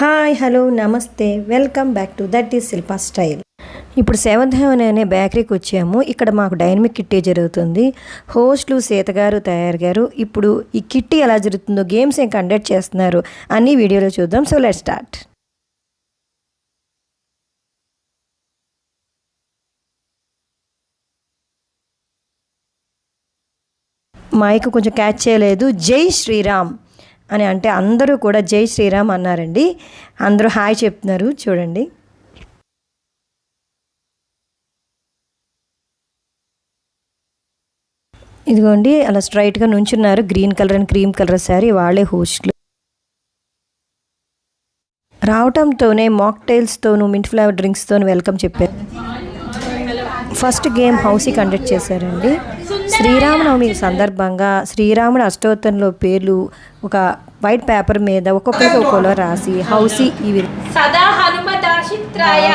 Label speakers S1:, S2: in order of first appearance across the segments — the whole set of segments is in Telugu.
S1: హాయ్ హలో నమస్తే welcome back to that is Shilpa style. ఇప్పుడు సెవెంత్ హెవెన్ అనే బేకరీకి వచ్చాము. ఇక్కడ మాకు డైనమిక్ కిట్టి జరుగుతుంది. హోస్ట్లు సీత గారు తయారు గారు ఇప్పుడు ఈ కిట్టి ఎలా జరుగుతుందో, గేమ్స్ ఏం కండక్ట్ చేస్తున్నారు అన్ని వీడియోలో చూద్దాం. So let's start. మైక్ కొంచెం క్యాచ్ చేయలేదు. జై శ్రీరామ్ అని అంటే అందరూ కూడా జై శ్రీరామ్ అన్నారండి. అందరూ హాయ్ చెప్తున్నారు చూడండి. ఇదిగోండి అలా స్ట్రైట్గా నుంచున్నారు. Green colour and cream colour sari, వాళ్ళే హోస్ట్లు. రావటంతోనే మాక్టైల్స్తోనూ మింట్ ఫ్లేవర్ డ్రింక్స్తోనూ వెల్కమ్ చెప్పారు. ఫస్ట్ గేమ్ హౌసీ కండక్ట్ చేశారండి. శ్రీరామనవమి సందర్భంగా శ్రీరాముడు అష్టోత్తరంలో పేర్లు ఒక వైట్ పేపర్ మీద ఒక్కొక్కరికి ఒక్కొక్కలో రాసి హౌసీ ఈ
S2: సదా హనుమదాశిత్రాయ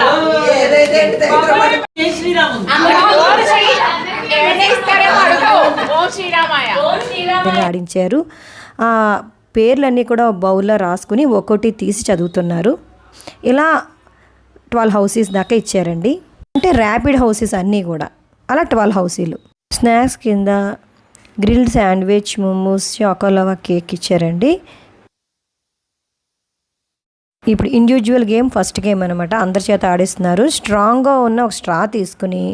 S1: ఆడించారు. ఆ పేర్లన్నీ కూడా బౌల్లో రాసుకుని ఒక్కొక్కటి తీసి చదువుతున్నారు. ఇలా 12 హౌసీస్ దాకా ఇచ్చారండి. అంటే ర్యాపిడ్ హౌసెస్ అన్నీ కూడా అలా 12 హౌసీలు. స్నాక్స్ కింద గ్రిల్డ్ శాండ్విచ్, మోమోస్, చాకోలవా కేక్ ఇచ్చారండి. ఇప్పుడు ఇండివిజువల్ గేమ్ ఫస్ట్ గేమ్ అనమాట. అందరి చేత ఆడిస్తున్నారు. స్ట్రాంగ్గా ఉన్న ఒక స్ట్రా తీసుకుని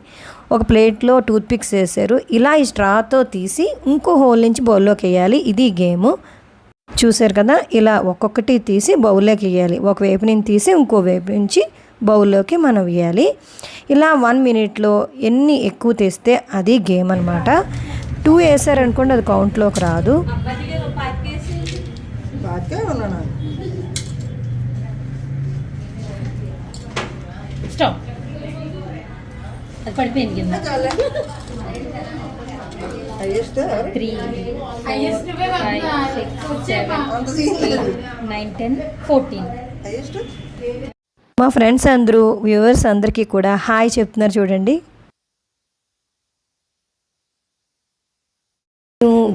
S1: ఒక ప్లేట్లో టూత్ పిక్స్ వేసారు. ఇలా ఈ స్ట్రాతో తీసి ఇంకో హోల్ నుంచి బౌల్లోకి వేయాలి. ఇది గేము. చూసారు కదా, ఇలా ఒక్కొక్కటి తీసి బౌల్లోకి వేయాలి. ఒకవైపు నుంచి తీసి ఇంకో వైపు నుంచి బౌల్లోకి మనం వేయాలి. ఇలా 1 మినిట్లో ఎన్ని ఎక్కువ తీస్తే అది గేమ్ అనమాట. 2 వేసారనుకోండి అది కౌంట్లోకి రాదు. మా ఫ్రెండ్స్ అందరూ వ్యూవర్స్ అందరికీ కూడా హాయ్ చెప్తున్నారు చూడండి.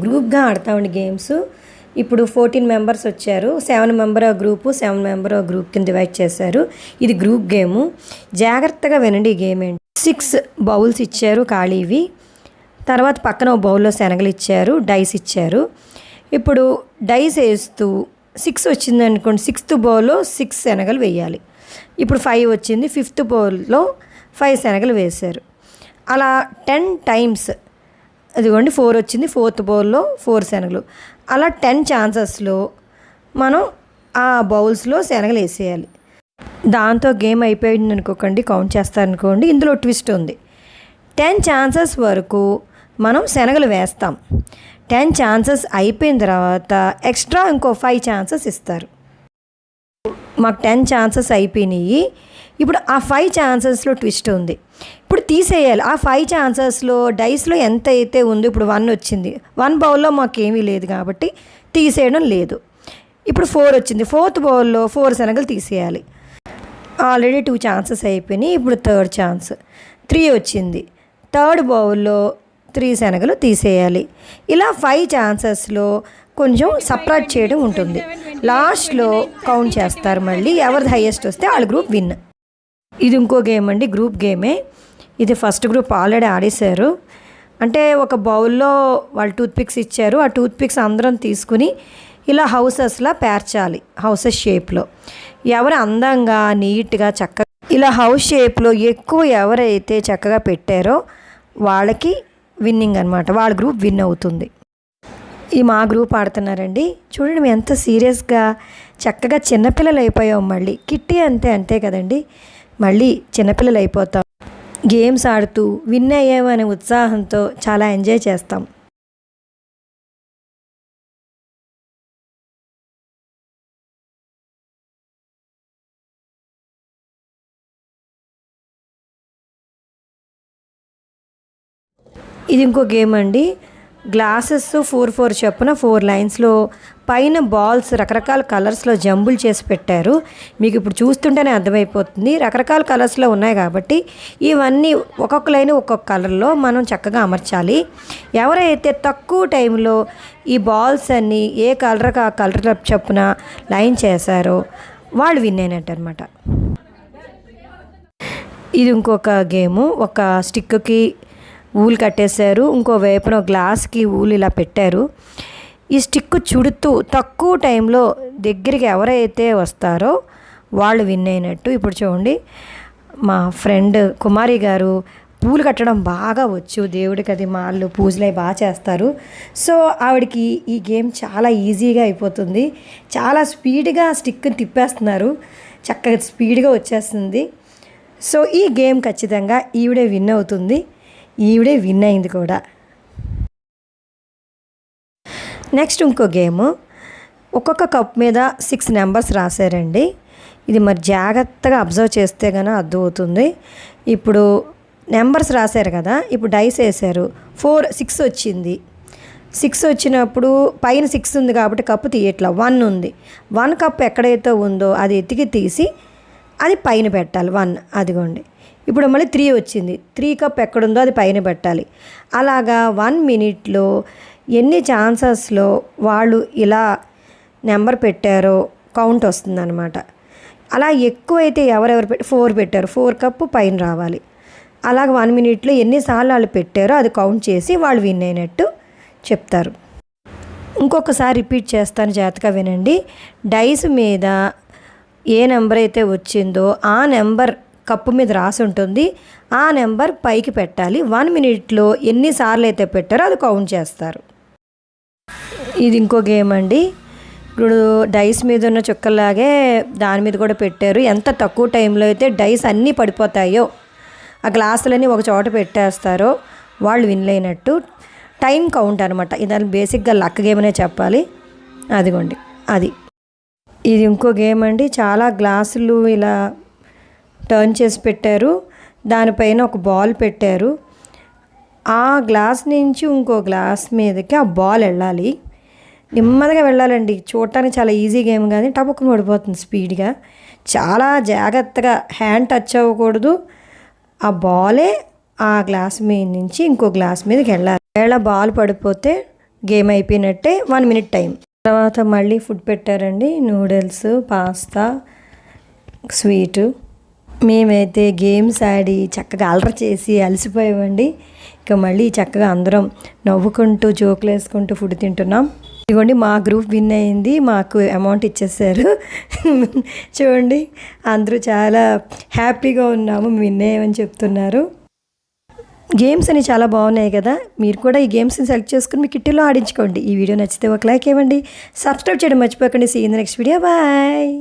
S1: గ్రూప్గా ఆడతామండి గేమ్స్. ఇప్పుడు 14 మెంబర్స్ వచ్చారు. 7 మెంబర్ గ్రూపు, 7 మెంబర్ గ్రూప్ కింద డివైడ్ చేశారు. ఇది గ్రూప్ గేము. జాగ్రత్తగా వినండి. ఈ గేమ్ ఏంటి, 6 బౌల్స్ ఇచ్చారు ఖాళీవి. తర్వాత పక్కన ఒక బౌల్లో శనగలు ఇచ్చారు, డైస్ ఇచ్చారు. ఇప్పుడు డైస్ వేస్తూ 6 వచ్చింది అనుకోండి, 6th బౌల్లో 6 శనగలు వేయాలి. ఇప్పుడు 5 వచ్చింది, 5th బౌల్లో 5 శనగలు వేశారు. అలా 10 టైమ్స్. అదిగోండి 4 వచ్చింది, 4th బౌల్లో 4 శనగలు. అలా 10 ఛాన్సెస్లో మనం ఆ బౌల్స్లో శనగలు వేసేయాలి. దాంతో గేమ్ అయిపోయింది అనుకోకండి, కౌంట్ చేస్తారనుకోండి. ఇందులో ట్విస్ట్ ఉంది. 10 ఛాన్సెస్ వరకు మనం శనగలు వేస్తాం. 10 ఛాన్సెస్ అయిపోయిన తర్వాత ఎక్స్ట్రా ఇంకో 5 ఛాన్సెస్ ఇస్తారు. మాకు 10 ఛాన్సెస్ అయిపోయినాయి. ఇప్పుడు ఆ 5 ఛాన్సెస్లో ట్విస్ట్ ఉంది. ఇప్పుడు తీసేయాలి. ఆ 5 ఛాన్సెస్లో డైస్లో ఎంత అయితే ఉందో, ఇప్పుడు 1 వచ్చింది, 1 బౌల్లో మాకు ఏమీ లేదు కాబట్టి తీసేయడం లేదు. ఇప్పుడు 4 వచ్చింది, 4th బౌల్లో 4 శనగలు తీసేయాలి. ఆల్రెడీ 2 ఛాన్సెస్ అయిపోయినాయి. ఇప్పుడు 3rd ఛాన్స్. 3 వచ్చింది, 3rd బౌల్లో 3 శనగలు తీసేయాలి. ఇలా 5 ఛాన్సెస్లో కొంచెం సపరేట్ చేయడం ఉంటుంది. లాస్ట్లో కౌంట్ చేస్తారు. మళ్ళీ ఎవరిది హైయెస్ట్ వస్తే వాళ్ళ గ్రూప్ విన్. ఇది ఇంకో గేమ్ అండి, గ్రూప్ గేమే. ఇది ఫస్ట్ గ్రూప్ ఆల్రెడీ ఆడేశారు. అంటే ఒక బౌల్లో వాళ్ళు టూత్ పిక్స్ ఇచ్చారు. ఆ టూత్ పిక్స్ అందరం తీసుకుని ఇలా హౌసెస్లా పేర్చాలి. హౌసెస్ షేప్లో ఎవరు అందంగా నీట్గా చక్కగా ఇలా హౌస్ షేప్లో ఎక్కువ ఎవరైతే చక్కగా పెట్టారో వాళ్ళకి విన్నింగ్ అనమాట. వాళ్ళ గ్రూప్ విన్ అవుతుంది. ఈ మా గ్రూప్ ఆడుతున్నారండి. చూడండి ఎంత సీరియస్గా చక్కగా చిన్నపిల్లలు అయిపోయాం. మళ్ళీ కిట్టి అంతే కదండి, మళ్ళీ చిన్నపిల్లలు అయిపోతాం. గేమ్స్ ఆడుతూ విన్ అయ్యామనే ఉత్సాహంతో చాలా ఎంజాయ్ చేస్తాం. ఇది ఇంకో గేమ్ అండి. గ్లాసెస్ 4 చొప్పున 4 లైన్స్లో పైన బాల్స్ రకరకాల కలర్స్లో జంబుల్ చేసి పెట్టారు. మీకు ఇప్పుడు చూస్తుంటేనే అర్థమైపోతుంది. రకరకాల కలర్స్లో ఉన్నాయి కాబట్టి ఇవన్నీ ఒక్కొక్క లైన్ ఒక్కొక్క కలర్లో మనం చక్కగా అమర్చాలి. ఎవరైతే తక్కువ టైంలో ఈ బాల్స్ అన్నీ ఏ కలర్కి ఆ కలర్ చొప్పున లైన్ చేశారో వాళ్ళు విన్ అయినట్టు అనమాట. ఇది ఇంకొక గేము. ఒక స్టిక్కి ఊలు కట్టేశారు, ఇంకో వైపున గ్లాస్కి ఊలు ఇలా పెట్టారు. ఈ స్టిక్ చుడుతూ తక్కువ టైంలో దగ్గరికి ఎవరైతే వస్తారో వాళ్ళు విన్ అయినట్టు. ఇప్పుడు చూడండి, మా ఫ్రెండ్ కుమారి గారు పూలు కట్టడం బాగా వచ్చు, దేవుడికి అది మాళ్ళు పూజలు అవి బాగా చేస్తారు. సో ఆవిడకి ఈ గేమ్ చాలా ఈజీగా అయిపోతుంది. చాలా స్పీడ్గా స్టిక్ని తిప్పేస్తున్నారు, చక్కగా స్పీడ్గా వచ్చేస్తుంది. సో ఈ గేమ్ ఖచ్చితంగా ఈవిడే విన్ అవుతుంది, ఈవిడే విన్ అయింది కూడా. నెక్స్ట్ ఇంకో గేము. ఒక్కొక్క కప్ మీద 6 నెంబర్స్ రాశారండి. ఇది మరి జాగ్రత్తగా అబ్జర్వ్ చేస్తే కనుక అర్థమవుతుంది. ఇప్పుడు నెంబర్స్ రాశారు కదా, ఇప్పుడు డైస్ వేశారు. 6 వచ్చింది. 6 వచ్చినప్పుడు పైన 6 ఉంది కాబట్టి కప్పు తీయట్లా, 1 ఉంది. 1 కప్ ఎక్కడైతే ఉందో అది ఎతికి తీసి అది పైన పెట్టాలి, 1. అదిగోండి. ఇప్పుడు మళ్ళీ 3 వచ్చింది. 3 కప్ ఎక్కడుందో అది పైన పెట్టాలి. అలాగా 1 మినిట్లో ఎన్ని ఛాన్సెస్లో వాళ్ళు ఇలా నెంబర్ పెట్టారో కౌంట్ వస్తుందన్నమాట. అలా ఎక్కువైతే ఎవరెవరు 4 పెట్టారు, 4 కప్పు పైన రావాలి. అలాగ 1 మినిట్లో ఎన్నిసార్లు వాళ్ళు పెట్టారో అది కౌంట్ చేసి వాళ్ళు విన్ అయినట్టు చెప్తారు. ఇంకొకసారి రిపీట్ చేస్తాను, జాగ్రత్తగా వినండి. డైస్ మీద ఏ నెంబర్ అయితే వచ్చిందో ఆ నెంబర్ కప్పు మీద రాసి ఉంటుంది, ఆ నెంబర్ పైకి పెట్టాలి. 1 మినిట్లో ఎన్నిసార్లు అయితే పెట్టారో అది కౌంట్ చేస్తారు. ఇది ఇంకో గేమ్ అండి. ఇప్పుడు డైస్ మీద ఉన్న చుక్కల్లాగే దాని మీద కూడా పెట్టారు. ఎంత తక్కువ టైంలో అయితే డైస్ అన్నీ పడిపోతాయో, ఆ గ్లాసులన్నీ ఒక చోట పెట్టేస్తారో వాళ్ళు విన్ అయినట్టు. టైం కౌంట్ అనమాట. ఇది బేసిక్గా లక్ గేమ్ అనే చెప్పాలి. అదిగోండి అది. ఇది ఇంకో గేమ్ అండి. చాలా గ్లాసులు ఇలా టర్న్ చేసి పెట్టారు, దానిపైన ఒక బాల్ పెట్టారు. ఆ గ్లాస్ నుంచి ఇంకో గ్లాస్ మీదకి ఆ బాల్ వెళ్ళాలి. నెమ్మదిగా వెళ్ళాలండి. చూడటానికి చాలా ఈజీ గేమ్ కానీ టపక్కున పడిపోతుంది స్పీడ్గా. చాలా జాగ్రత్తగా, హ్యాండ్ టచ్ అవ్వకూడదు. ఆ బాలే ఆ గ్లాస్ మీద నుంచి ఇంకో గ్లాస్ మీదకి వెళ్ళాలి. వేళ బాల్ పడిపోతే గేమ్ అయిపోయినట్టే. 1 మినిట్ టైం. తర్వాత మళ్ళీ ఫుడ్ పెట్టారండి. Noodles, pasta, sweet. మేమైతే గేమ్స్ ఆడి చక్కగా అలర చేసి అలసిపోయామండి. ఇక మళ్ళీ చక్కగా అందరం నవ్వుకుంటూ జోకులు వేసుకుంటూ ఫుడ్ తింటున్నాం. ఇదిగోండి, మా గ్రూప్ విన్ అయింది, మాకు అమౌంట్ ఇచ్చేసారు. చూడండి, అందరూ చాలా హ్యాపీగా ఉన్నాము, విన్ అయ్యామని చెప్తున్నారు. గేమ్స్ అని చాలా బాగున్నాయి కదా. మీరు కూడా ఈ గేమ్స్ని సెలెక్ట్ చేసుకుని మీ కిట్టీలో ఆడించుకోండి. ఈ వీడియో నచ్చితే ఒక లైక్ ఇవ్వండి, సబ్స్క్రైబ్ చేయడం మర్చిపోకండి. See in the next video. Bye.